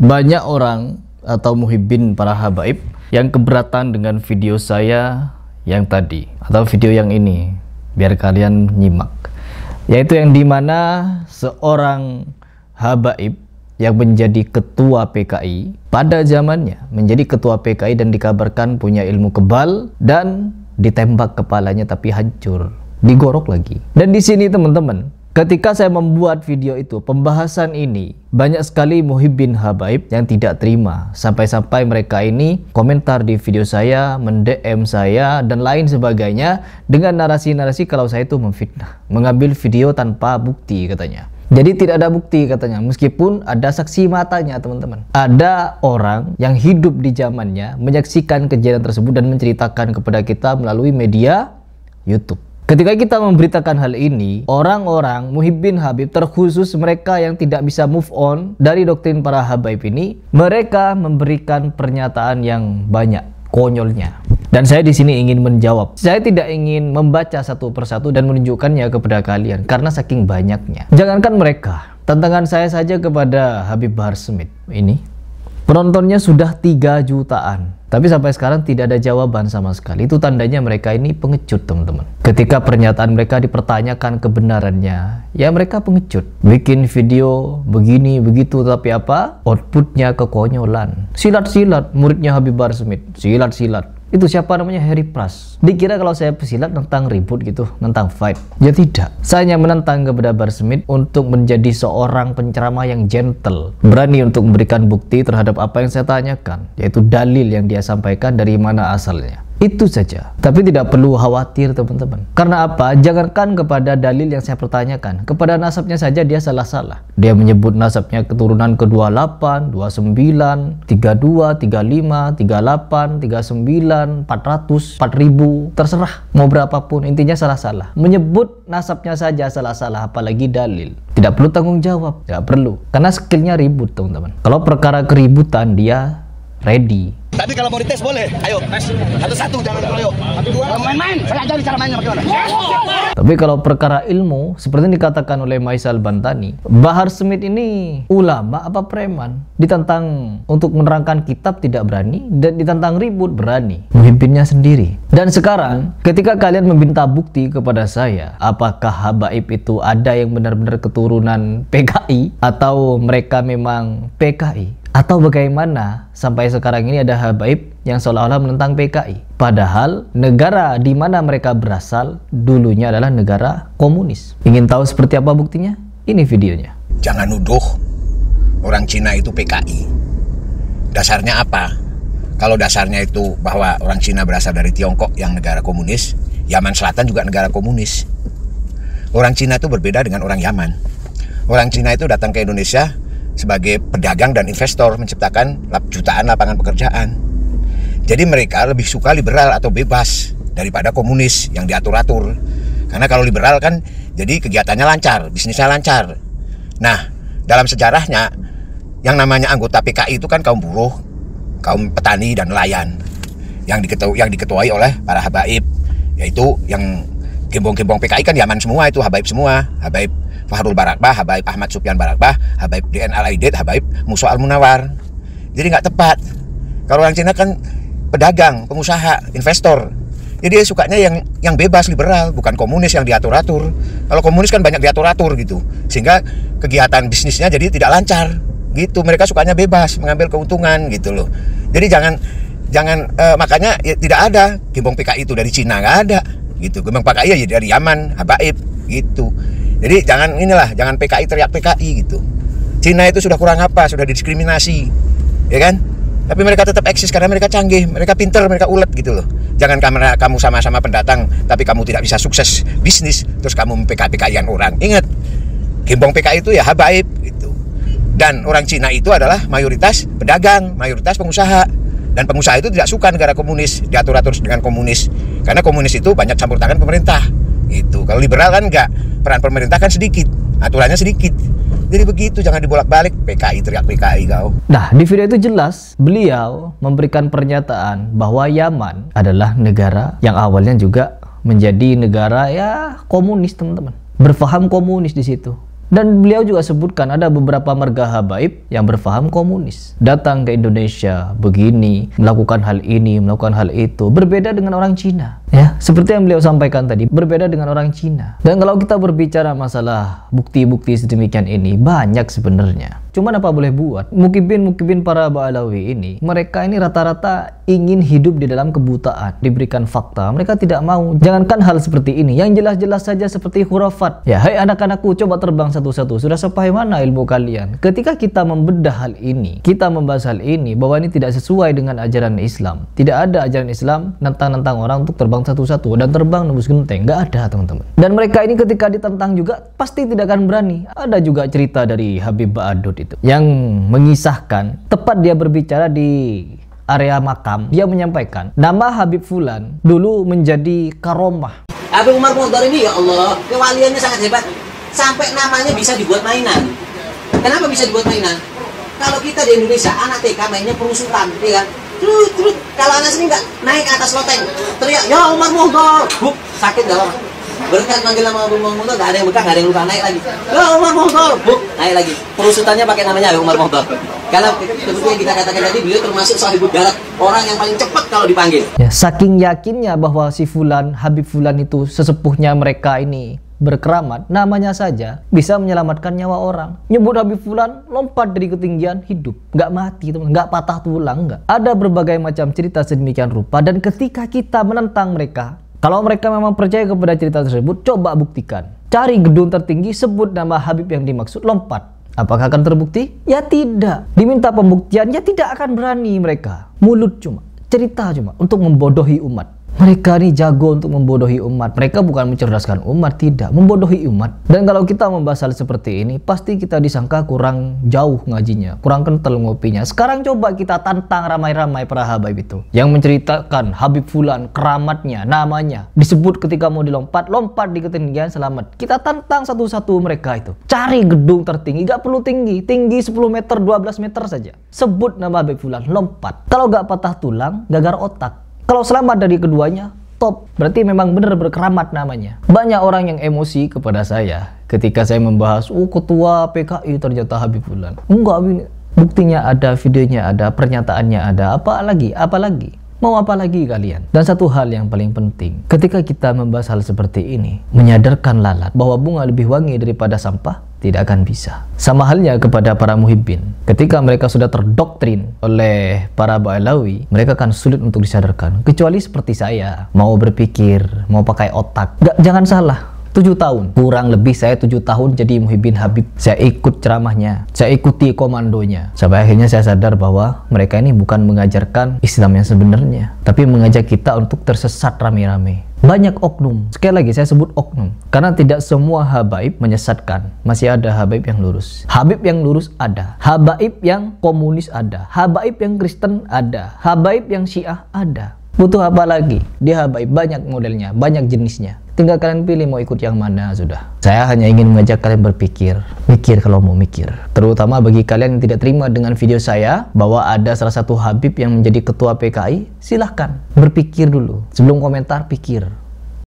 Banyak orang atau muhibbin para habaib yang keberatan dengan video saya yang tadi atau video yang ini, biar kalian nyimak, yaitu yang dimana seorang habaib yang menjadi ketua PKI pada zamannya, menjadi ketua PKI dan dikabarkan punya ilmu kebal, dan ditembak kepalanya tapi hancur, digorok lagi. Dan di sini teman-teman, ketika saya membuat video itu, pembahasan ini, banyak sekali muhibbin habaib yang tidak terima. Sampai-sampai mereka ini komentar di video saya, mend-DM saya, dan lain sebagainya dengan narasi-narasi kalau saya itu memfitnah, mengambil video tanpa bukti katanya. Jadi tidak ada bukti katanya, meskipun ada saksi matanya teman-teman. Ada orang yang hidup di zamannya menyaksikan kejadian tersebut dan menceritakan kepada kita melalui media YouTube. Ketika kita memberitakan hal ini, orang-orang muhibbin habib, terkhusus mereka yang tidak bisa move on dari doktrin para habaib ini, mereka memberikan pernyataan yang banyak konyolnya. Dan saya di sini ingin menjawab. Saya tidak ingin membaca satu persatu dan menunjukkannya kepada kalian karena saking banyaknya. Jangankan mereka, tantangan saya saja kepada Habib Bahar Smith ini, penontonnya sudah 3 jutaan. Tapi sampai sekarang tidak ada jawaban sama sekali. Itu tandanya mereka ini pengecut teman-teman. Ketika pernyataan mereka dipertanyakan kebenarannya, ya mereka pengecut. Bikin video begini begitu, tapi apa? Outputnya kekonyolan. Silat-silat muridnya Habib Bahar Smith. Silat-silat. Itu siapa namanya? Harry Pras. Dikira kalau saya pesilat tentang ribut gitu, tentang fight. Ya tidak. Saya hanya menentang kepada Bahar Smith untuk menjadi seorang penceramah yang gentle, berani untuk memberikan bukti terhadap apa yang saya tanyakan, yaitu dalil yang dia sampaikan dari mana asalnya. Itu saja. Tapi tidak perlu khawatir teman-teman. Karena apa? Jangankan kepada dalil yang saya pertanyakan, kepada nasabnya saja dia salah-salah. Dia menyebut nasabnya keturunan ke-28, 29, 32, 35, 38, 39, 400, 4000, terserah mau berapapun, intinya salah-salah. Menyebut nasabnya saja salah-salah, apalagi dalil. Tidak perlu tanggung jawab, tidak perlu. Karena skillnya ribut teman-teman. Kalau perkara keributan dia ready. Tapi kalau mau dites boleh, ayo tes satu-satu, jangan ayo. Kalau main-main, saya ajarin cara mainnya bagaimana. Tapi kalau perkara ilmu, seperti yang dikatakan oleh Maisal Bantani, Bahar Smith ini ulama apa preman? Ditantang untuk menerangkan kitab tidak berani, dan ditantang ribut berani. Muhibbinnya sendiri. Dan sekarang, ketika kalian meminta bukti kepada saya, apakah habaib itu ada yang benar-benar keturunan PKI atau mereka memang PKI? Atau bagaimana sampai sekarang ini ada habaib yang seolah-olah menentang PKI? Padahal negara di mana mereka berasal dulunya adalah negara komunis. Ingin tahu seperti apa buktinya? Ini videonya. Jangan nuduh orang Cina itu PKI. Dasarnya apa? Kalau dasarnya itu bahwa orang Cina berasal dari Tiongkok yang negara komunis, Yaman Selatan juga negara komunis. Orang Cina itu berbeda dengan orang Yaman. Orang Cina itu datang ke Indonesia sebagai pedagang dan investor, menciptakan jutaan lapangan pekerjaan. Jadi mereka lebih suka liberal atau bebas daripada komunis yang diatur-atur. Karena kalau liberal kan jadi kegiatannya lancar, bisnisnya lancar. Nah, dalam sejarahnya yang namanya anggota PKI itu kan kaum buruh, kaum petani dan nelayan yang diketuai oleh para habaib, yaitu yang gembong-gembong PKI kan Yaman semua, itu habaib semua. Habaib Fahrul Barakbah, Habaib Ahmad Sufyan Barakbah, Habaib DN Al-Aidid, Habaib Musa Al-Munawar. Jadi nggak tepat. Kalau orang Cina kan pedagang, pengusaha, investor. Jadi dia sukanya yang bebas, liberal, bukan komunis yang diatur-atur. Kalau komunis kan banyak diatur-atur gitu, sehingga kegiatan bisnisnya jadi tidak lancar. Gitu, mereka sukanya bebas, mengambil keuntungan gitu loh. Jadi jangan makanya ya, tidak ada gembong PKI itu dari Cina, nggak ada. Gitu, gembong PKI ya dari Yaman, habaib gitu. Jadi jangan PKI teriak PKI gitu. Cina itu sudah kurang apa, sudah didiskriminasi, ya kan? Tapi mereka tetap eksis karena mereka canggih, mereka pinter, mereka ulet gitu loh. Jangan karena kamu sama-sama pendatang, tapi kamu tidak bisa sukses bisnis, terus kamu PKI-an orang. Ingat, gembong PKI itu ya habaib gitu. Dan orang Cina itu adalah mayoritas pedagang, mayoritas pengusaha. Dan pengusaha itu tidak suka negara komunis, diatur-atur dengan komunis. Karena komunis itu banyak campur tangan pemerintah. Gitu. Kalau liberal kan enggak, peran pemerintah kan sedikit, aturannya sedikit. Jadi begitu, jangan dibolak-balik PKI teriak PKI kau. Nah, di video itu jelas beliau memberikan pernyataan bahwa Yaman adalah negara yang awalnya juga menjadi negara ya komunis teman-teman. Berfaham komunis di situ. Dan beliau juga sebutkan ada beberapa marga habaib yang berfaham komunis. Datang ke Indonesia begini, melakukan hal ini, melakukan hal itu. Berbeda dengan orang Cina. Ya, seperti yang beliau sampaikan tadi, berbeda dengan orang Cina. Dan kalau kita berbicara masalah bukti-bukti sedemikian ini, banyak sebenarnya. Cuman apa boleh buat? Mukibin para Ba'alawi ini, mereka ini rata-rata ingin hidup di dalam kebutaan, diberikan fakta. Mereka tidak mau. Jangankan hal seperti ini, yang jelas-jelas saja seperti khurafat. Ya, hai anak-anakku, coba terbang satu-satu. Sudah sampai mana ilmu kalian? Ketika kita membedah hal ini, kita membahas hal ini, bahwa ini tidak sesuai dengan ajaran Islam. Tidak ada ajaran Islam nantang-nantang orang untuk terbang satu-satu dan terbang nembus genteng. Nggak ada, teman-teman. Dan mereka ini ketika ditantang juga pasti tidak akan berani. Ada juga cerita dari Habib Ba'adud itu yang mengisahkan, tepat dia berbicara di area makam, dia menyampaikan nama Habib Fulan dulu menjadi karomah. Habib Umar Mohdar ini, ya Allah, kewaliannya sangat hebat sampai namanya bisa dibuat mainan. Kenapa bisa dibuat mainan? Kalau kita di Indonesia anak TK mainnya perusutan, ya kan? Terus kalau anak sini nggak naik atas loteng teriak ya Umar Mohdar, buk, sakit dalam. Berkat manggil nama Umar Mohdar, nggak ada yang bekas, nggak ada yang luka, naik lagi. Ya Umar Mohdar, buk, naik lagi. Perusutannya pakai namanya Umar Mohdar. Karena seperti yang kita katakan tadi, beliau termasuk sahibul darat, orang yang paling cepat kalau dipanggil. Ya, saking yakinnya bahwa si Fulan, Habib Fulan itu sesepuhnya mereka ini berkeramat, namanya saja bisa menyelamatkan nyawa orang. Nyebut Habib Fulan, lompat dari ketinggian, hidup, nggak mati, teman, nggak patah tulang, nggak. Ada berbagai macam cerita sedemikian rupa, dan ketika kita menentang mereka, kalau mereka memang percaya kepada cerita tersebut, coba buktikan. Cari gedung tertinggi, sebut nama Habib yang dimaksud, lompat. Apakah akan terbukti? Ya tidak. Diminta pembuktian, ya tidak akan berani mereka. Mulut cuma, cerita cuma, untuk membodohi umat. Mereka ini jago untuk membodohi umat. Mereka bukan mencerdaskan umat, tidak, membodohi umat. Dan kalau kita membahas hal seperti ini, pasti kita disangka kurang jauh ngajinya, kurang kental ngopinya. Sekarang coba kita tantang ramai-ramai para habaib itu yang menceritakan Habib Fulan, keramatnya, namanya disebut ketika mau dilompat, lompat di ketinggian selamat. Kita tantang satu-satu mereka itu. Cari gedung tertinggi, gak perlu tinggi, tinggi 10 meter, 12 meter saja. Sebut nama Habib Fulan, lompat. Kalau gak patah tulang, gagar otak. Kalau selamat dari keduanya, top. Berarti memang benar berkeramat namanya. Banyak orang yang emosi kepada saya ketika saya membahas, ketua PKI ternyata Habib Fulan. Enggak, buktinya ada, videonya ada, pernyataannya ada. Apa lagi? Mau apa lagi kalian? Dan satu hal yang paling penting, ketika kita membahas hal seperti ini, menyadarkan lalat bahwa bunga lebih wangi daripada sampah, tidak akan bisa. Sama halnya kepada para muhibbin. Ketika mereka sudah terdoktrin oleh para Ba'alawi, mereka akan sulit untuk disadarkan. Kecuali seperti saya, mau berpikir, mau pakai otak. Jangan salah. 7 tahun, kurang lebih saya 7 tahun jadi muhibbin Habib. Saya ikut ceramahnya, saya ikuti komandonya. Sampai akhirnya saya sadar bahwa mereka ini bukan mengajarkan Islam yang sebenarnya, tapi mengajak kita untuk tersesat rame-rame. Banyak oknum, sekali lagi saya sebut oknum, karena tidak semua habaib menyesatkan. Masih ada habaib yang lurus. Habib yang lurus ada, habaib yang komunis ada, habaib yang Kristen ada, habaib yang Syiah ada. Butuh apa lagi? Dia habaib, banyak modelnya, banyak jenisnya. Tinggal kalian pilih mau ikut yang mana sudah. Saya hanya ingin mengajak kalian berpikir. Mikir kalau mau mikir. Terutama bagi kalian yang tidak terima dengan video saya bahwa ada salah satu habib yang menjadi ketua PKI, silahkan berpikir dulu. Sebelum komentar, pikir.